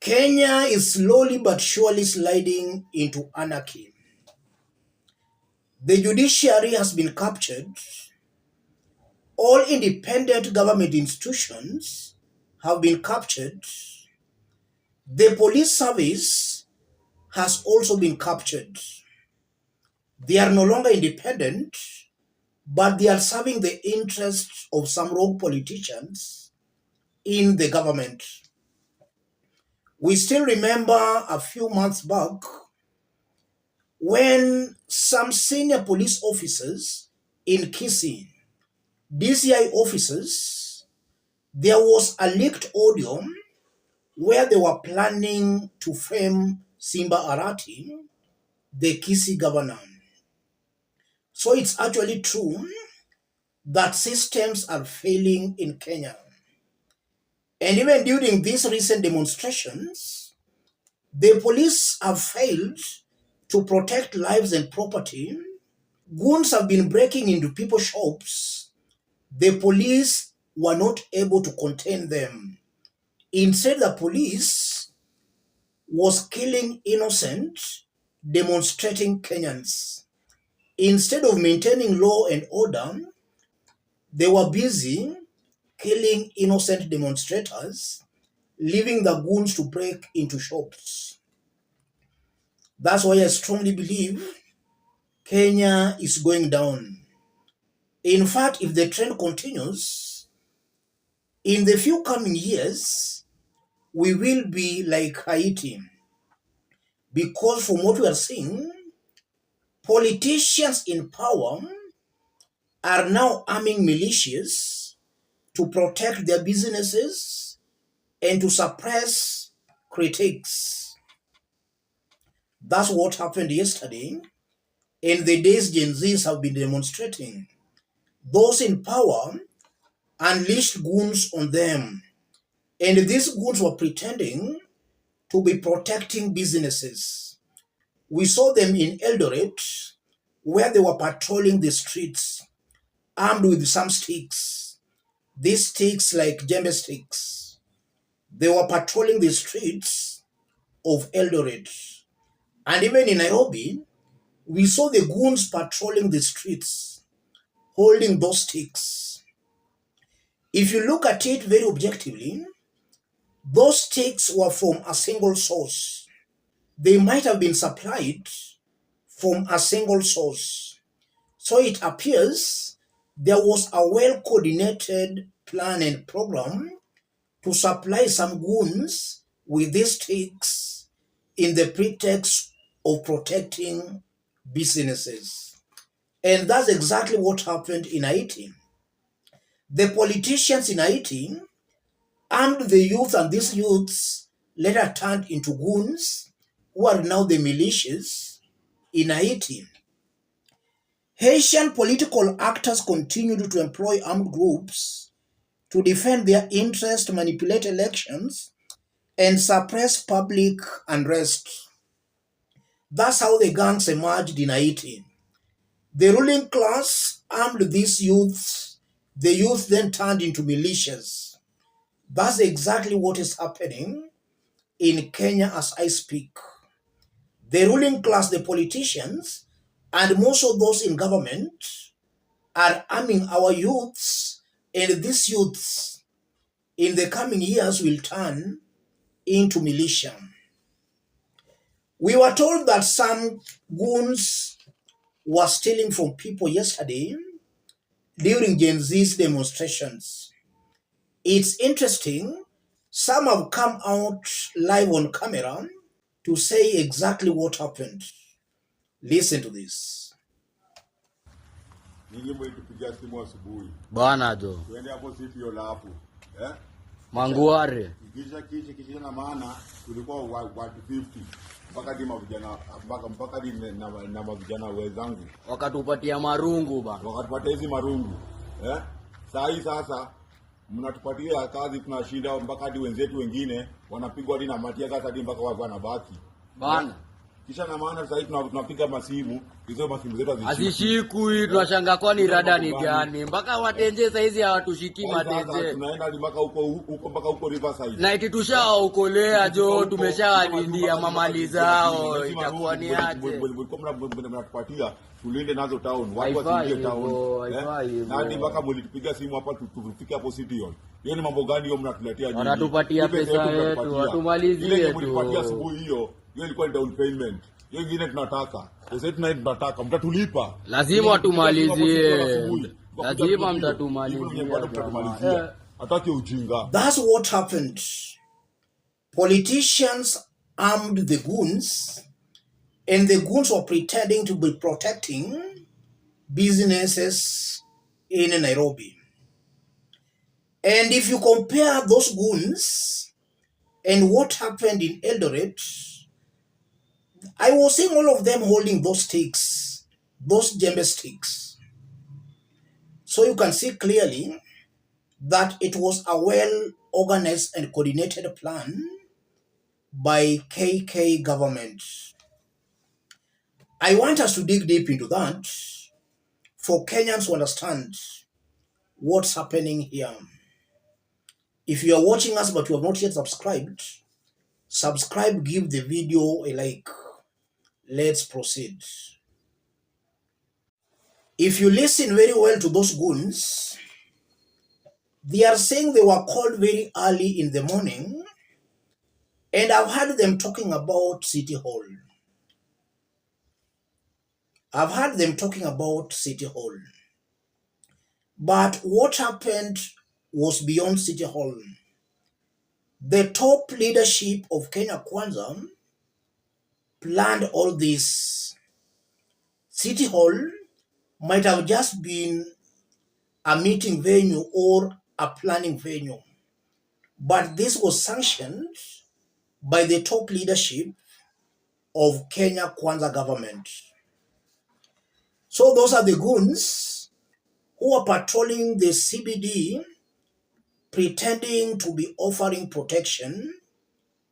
Kenya is slowly but surely sliding into anarchy. The judiciary has been captured. All independent government institutions have been captured. The police service has also been captured. They are no longer independent, but they are serving the interests of some rogue politicians in the government. We still remember a few months back when some senior police officers in Kisii, DCI officers, there was a leaked audio where they were planning to frame Simba Arati, the Kisii governor. So it's actually true that systems are failing in Kenya. And even during these recent demonstrations, the police have failed to protect lives and property. Goons have been breaking into people's shops. The police were not able to contain them. Instead, the police was killing innocent, demonstrating Kenyans. Instead of maintaining law and order, they were busy killing innocent demonstrators, leaving the goons to break into shops. That's why I strongly believe Kenya is going down. In fact, if the trend continues, in the few coming years, we will be like Haiti. Because from what we are seeing, politicians in power are now arming militias to protect their businesses and to suppress critics. That's what happened yesterday, and the days Gen Zs have been demonstrating. Those in power unleashed goons on them, and these goons were pretending to be protecting businesses. We saw them in Eldoret, where they were patrolling the streets, armed with some sticks. These sticks like djembe sticks. They were patrolling the streets of Eldoret. And even in Nairobi, we saw the goons patrolling the streets, holding those sticks. If you look at it very objectively, those sticks were from a single source. They might have been supplied from a single source. So it appears there was a well-coordinated plan and program to supply some goons with these sticks in the pretext of protecting businesses. And that's exactly what happened in Haiti. The politicians in Haiti armed the youth, and these youths later turned into goons who are now the militias in Haiti. Haitian political actors continued to employ armed groups to defend their interests, manipulate elections, and suppress public unrest. That's how the gangs emerged in Haiti. The ruling class armed these youths. The youth then turned into militias. That's exactly what is happening in Kenya as I speak. The ruling class, the politicians, and most of those in government are arming our youths, and these youths in the coming years will turn into militia. We were told that some goons were stealing from people yesterday during Gen Z's demonstrations. It's interesting, some have come out live on camera to say exactly what happened. Listen to this. Bana jo. Tuende hapo sipi yola hapo. Manguare. Kisha na maana tulikuwa watu 50 mpaka dima vijana mpaka na mavijana wenzangu. Wakatupatia marungu bana. Wakatupatia hizi marungu. Sasa mnatupatia kazi tunashinda mpaka hadi wenzetu wengine wanapigwa hadi na matia sasa hadi mpaka wanabaki. Bana. Kisha na maana sasa hivi tunapiga masimu, hizo masimu zetu hazishikwi, tunashanga kwa ni rada ni gani mpaka watenje saizi hawatushiki matenje. Tunaenda mpaka huko Riverside. Na ikitushaokolea jo tumeshawalindia mamali zao itakuwa ni aje. Mnatupatia tulinde nazo town, watu wasiingie town. Na hadi mpaka mlitupiga simu hapa tufike hapo City Hall. Hiyo ni mambo gani hiyo mnatuletea nyinyi? Wanatupatia pesa yetu, watumalizie tu. Mlipatia asubuhi hiyo ilikuwa ni down payment. Hiyo ingine tunataka. Sasa tunataka mtatulipa. Lazima watumalizie. Lazima mtatumalizia. Hataki ujinga. That's what happened. Politicians armed the goons, and the goons were pretending to be protecting businesses in Nairobi. And if you compare those goons and what happened in Eldoret, I was seeing all of them holding those sticks, those djembe sticks. So you can see clearly that it was a well-organized and coordinated plan by KK government. I want us to dig deep into that for Kenyans to understand what's happening here. If you are watching us but you have not yet subscribed, subscribe, give the video a like. Let's proceed. If you listen very well to those goons, they are saying they were called very early in the morning, and I've heard them talking about City Hall. I've heard them talking about City Hall. But what happened was beyond City Hall. The top leadership of Kenya Kwanza planned all this. City Hall might have just been a meeting venue or a planning venue, but this was sanctioned by the top leadership of Kenya Kwanza government. So those are the goons who are patrolling the CBD, pretending to be offering protection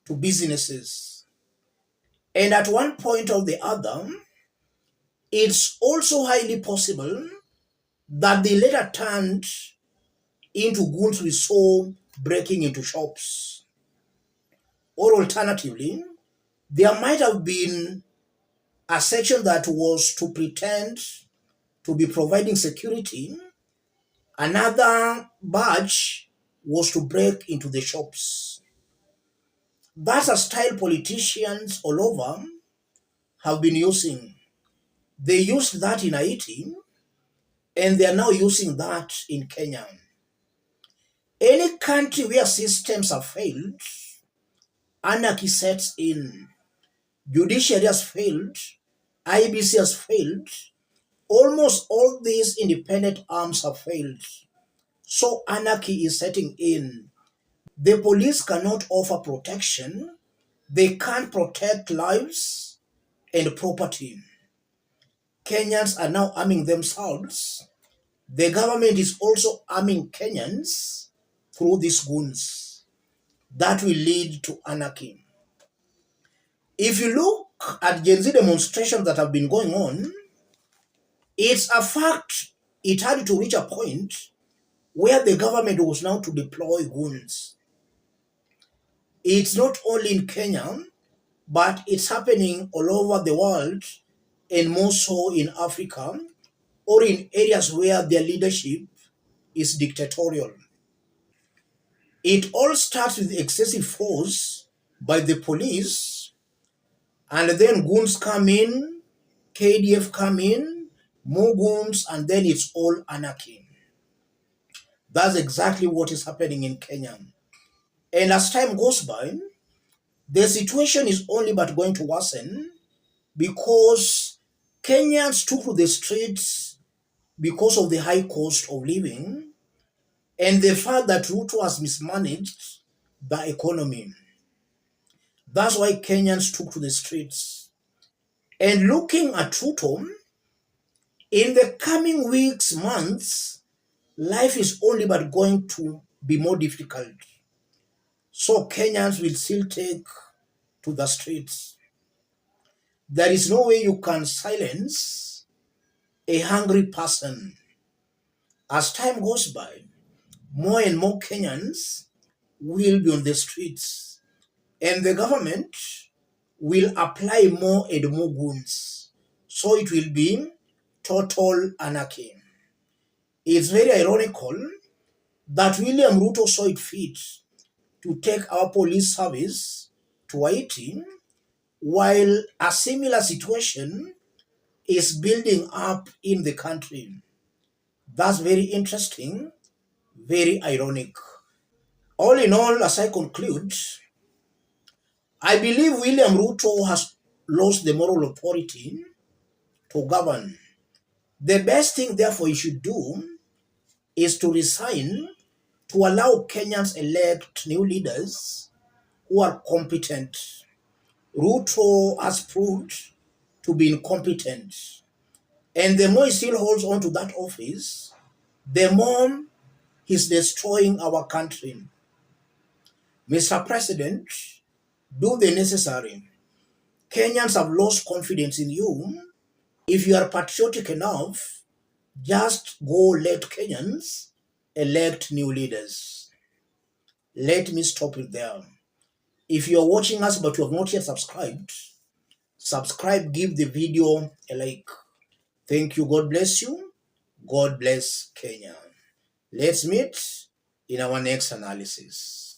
to businesses. And at one point or the other, it's also highly possible that they later turned into goons we saw breaking into shops. Or alternatively, there might have been a section that was to pretend to be providing security. Another batch was to break into the shops. That's a style politicians all over have been using. They used that in Haiti, and they are now using that in Kenya. Any country where systems have failed, anarchy sets in. Judiciary has failed, IBC has failed, almost all these independent arms have failed. So anarchy is setting in. The police cannot offer protection. They can't protect lives and property. Kenyans are now arming themselves. The government is also arming Kenyans through these goons. That will lead to anarchy. If you look at Gen Z demonstrations that have been going on, it's a fact it had to reach a point where the government was now to deploy goons. It's not only in Kenya, but it's happening all over the world, and more so in Africa, or in areas where their leadership is dictatorial. It all starts with excessive force by the police, and then goons come in, KDF come in, more goons, and then it's all anarchy. That's exactly what is happening in Kenya. And as time goes by, the situation is only but going to worsen because Kenyans took to the streets because of the high cost of living and the fact that Ruto has mismanaged the economy. That's why Kenyans took to the streets. And looking at Ruto, in the coming weeks, months, life is only but going to be more difficult. So Kenyans will still take to the streets. There is no way you can silence a hungry person. As time goes by, more and more Kenyans will be on the streets, and the government will apply more and more goons. So it will be total anarchy. It's very ironical that William Ruto saw it fit to take our police service to Haiti, while a similar situation is building up in the country. That's very interesting, very ironic. All in all, as I conclude, I believe William Ruto has lost the moral authority to govern. The best thing, therefore, he should do is to resign, to allow Kenyans elect new leaders who are competent. Ruto has proved to be incompetent. And the more he still holds on to that office, the more he's destroying our country. Mr. President, do the necessary. Kenyans have lost confidence in you. If you are patriotic enough, just go let Kenyans elect new leaders. Let me stop it there. If you are watching us but you have not yet subscribed, subscribe, give the video a like. Thank you. God bless you. God bless Kenya. Let's meet in our next analysis.